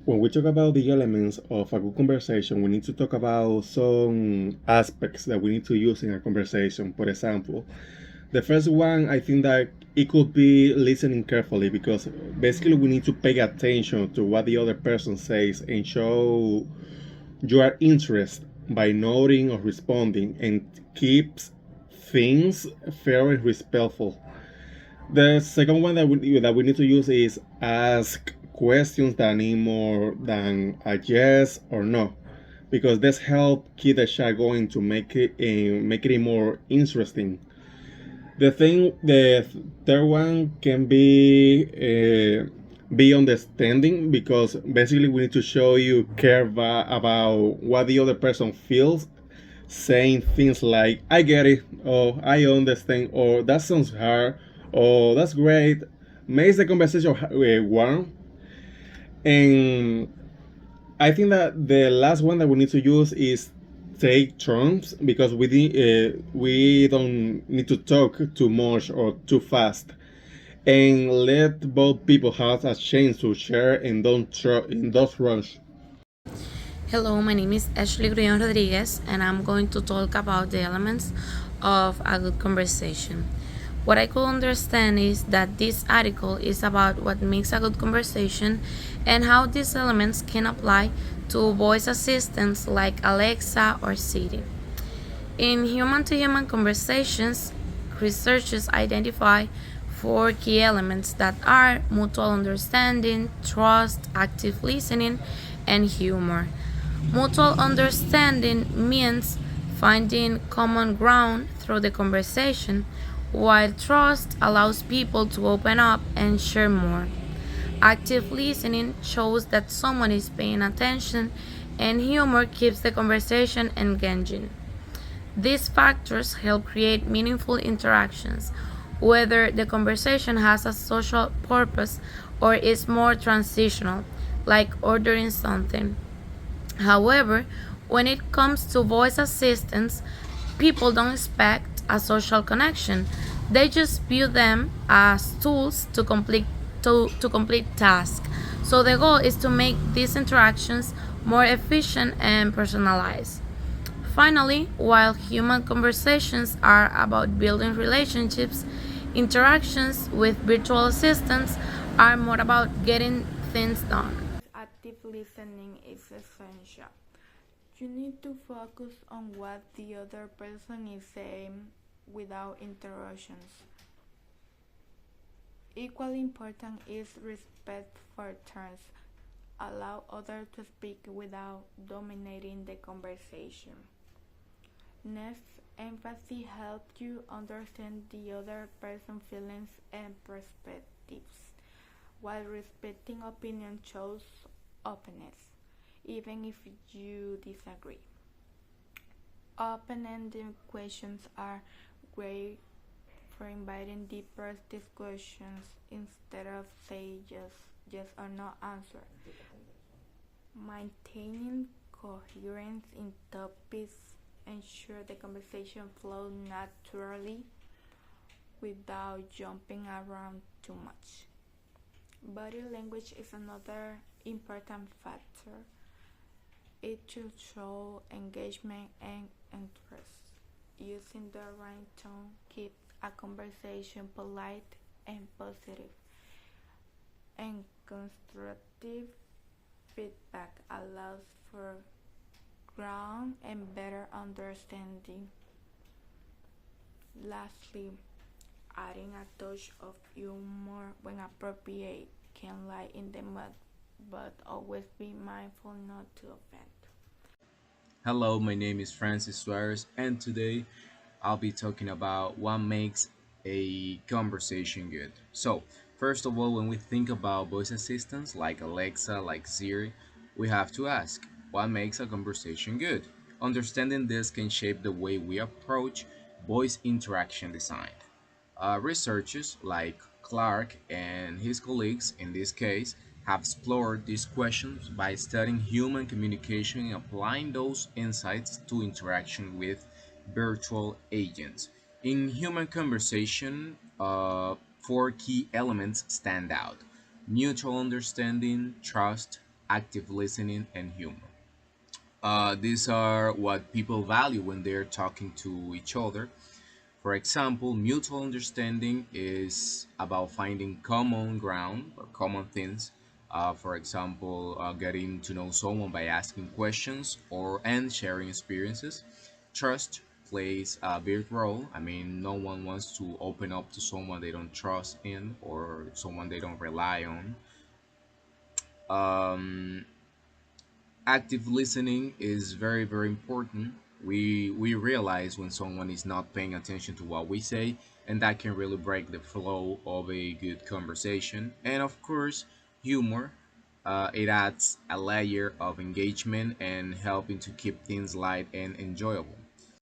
When we talk about the elements of a good conversation, we need to talk about some aspects that we need to use in a conversation. For example, the first one, I think that it could be listening carefully because basically we need to pay attention to what the other person says and show your interest by nodding or responding and keeps things fair and respectful. The second one that we need to use is ask questions that need more than a yes or no, because this help keep the chat going to make it more interesting. The third one can be understanding because basically we need to show you care about what the other person feels, saying things like "I get it" or "I understand" or "That sounds hard" or "That's great" makes the conversation warm. And I think that the last one that we need to use is take turns because we don't need to talk too much or too fast, and let both people have a chance to share and don't rush. Hello, my name is Ashley Grullon Rodriguez, and I'm going to talk about the elements of a good conversation. What I could understand is that this article is about what makes a good conversation and how these elements can apply to voice assistants like Alexa or Siri. In human to human conversations, researchers identify four key elements that are mutual understanding, trust, active listening, and humor. Mutual understanding means finding common ground through the conversation, while trust allows people to open up and share more. Active listening shows that someone is paying attention, and humor keeps the conversation engaging. These factors help create meaningful interactions, whether the conversation has a social purpose or is more transitional, like ordering something. However, when it comes to voice assistants, people don't expect a social connection. They just view them as tools to complete tasks. So the goal is to make these interactions more efficient and personalized. Finally, while human conversations are about building relationships, interactions with virtual assistants are more about getting things done. Active listening is essential. You need to focus on what the other person is saying without interruptions. Equally important is respect for turns. Allow others to speak without dominating the conversation. Next, empathy helps you understand the other person's feelings and perspectives, while respecting opinion shows openness, even if you disagree. Open-ended questions are great for inviting deeper discussions instead of say yes or no answer. Maintaining coherence in topics ensure the conversation flows naturally without jumping around too much. Body language is another important factor. It should show engagement and interest. Using the right tone keeps a conversation polite and positive. And constructive feedback allows for ground and better understanding. Lastly, adding a touch of humor when appropriate can lighten the mood, but always be mindful not to offend. Hello, my name is Francis Suarez, and today I'll be talking about what makes a conversation good. So, first of all, when we think about voice assistants like Alexa, like Siri, we have to ask what makes a conversation good? Understanding this can shape the way we approach voice interaction design. Researchers like Clark and his colleagues in this case have explored these questions by studying human communication and applying those insights to interaction with virtual agents. In human conversation, four key elements stand out: mutual understanding, trust, active listening, and humor. These are what people value when they're talking to each other. For example, mutual understanding is about finding common ground or common things. For example, getting to know someone by asking questions or and sharing experiences. Trust plays a big role. I mean, no one wants to open up to someone they don't trust in or someone they don't rely on. Um, Active listening is very very important. We realize when someone is not paying attention to what we say, and that can really break the flow of a good conversation. And of course, humor, it adds a layer of engagement and helping to keep things light and enjoyable.